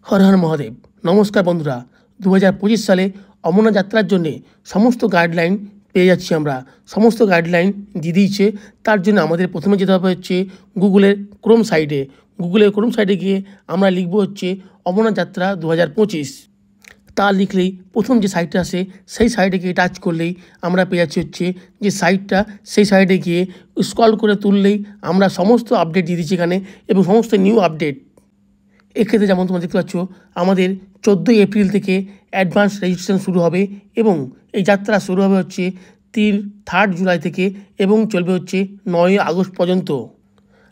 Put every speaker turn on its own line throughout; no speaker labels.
হর হর মহাদেব। নমস্কার বন্ধুরা, 2025 সালে অমরনাথ যাত্রার জন্যে সমস্ত গাইডলাইন পেয়ে যাচ্ছি আমরা। সমস্ত গাইডলাইন দিয়ে দিয়েছে। তার জন্য আমাদের প্রথমে যেতে হবে হচ্ছে গুগলের ক্রোম সাইটে গিয়ে আমরা লিখব হচ্ছে অমরনাথ যাত্রা 2025। তা লিখলেই প্রথম যে সাইটটা আসে সেই সাইটে গিয়ে টাচ করলেই আমরা পেয়ে যাচ্ছি হচ্ছে যে সাইটটা। সেই সাইটে গিয়ে স্ক্রল করে তুললেই আমরা সমস্ত আপডেট দিয়ে দিচ্ছি এখানে, এবং সমস্ত নিউ আপডেট। এক্ষেত্রে যেমন তোমরা দেখতে পাচ্ছ, আমাদের 14ই এপ্রিল থেকে অ্যাডভান্স রেজিস্ট্রেশন শুরু হবে, এবং এই যাত্রা শুরু হবে হচ্ছে 3 জুলাই থেকে এবং চলবে হচ্ছে 9 আগস্ট পর্যন্ত।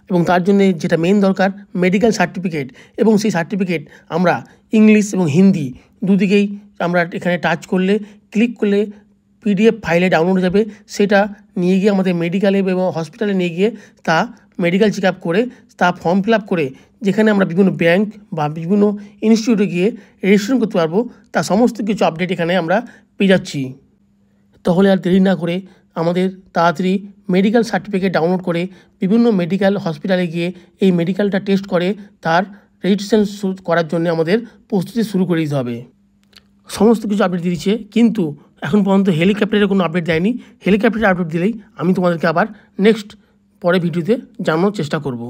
এবং তার জন্যে যেটা মেন দরকার, মেডিকেল সার্টিফিকেট। এবং সেই সার্টিফিকেট আমরা ইংলিশ এবং হিন্দি দুদিকেই আমরা এখানে টাচ করলে, ক্লিক করলে PDF ফাইলে ডাউনলোড হয়ে যাবে। সেটা নিয়ে গিয়ে আমাদের মেডিকেলে এবং হসপিটালে নিয়ে গিয়ে তা মেডিকেল চেক আপ করে, তা ফর্ম ফিল আপ করে, যেখানে আমরা বিভিন্ন ব্যাংক বা বিভিন্ন ইনস্টিটিউটে গিয়ে রেজিস্ট্রেশন করতে পারবো, তা সমস্ত কিছু আপডেট এখানে আমরা পেয়ে যাচ্ছি। তাহলে আর দেরি না করে আমাদের তাড়াতাড়ি মেডিকেল সার্টিফিকেট ডাউনলোড করে বিভিন্ন মেডিকেল হসপিটালে গিয়ে এই মেডিকেলটা টেস্ট করে তার রেজিস্ট্রেশন করার জন্য আমাদের প্রস্তুতি শুরু করে দিতে হবে। সমস্ত কিছু আপডেট দিয়ে দিচ্ছে, কিন্তু এখন পর্যন্ত হেলিকপ্টারের কোনো আপডেট দেয়নি। হেলিকপ্টারের আপডেট দিলেই আমি তোমাদেরকে আবার নেক্সট পরের ভিডিওতে জানানোর চেষ্টা করব।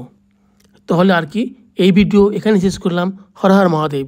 তাহলে আর কি, এই ভিডিও এখানে শেষ করলাম। হর হর মহাদেব।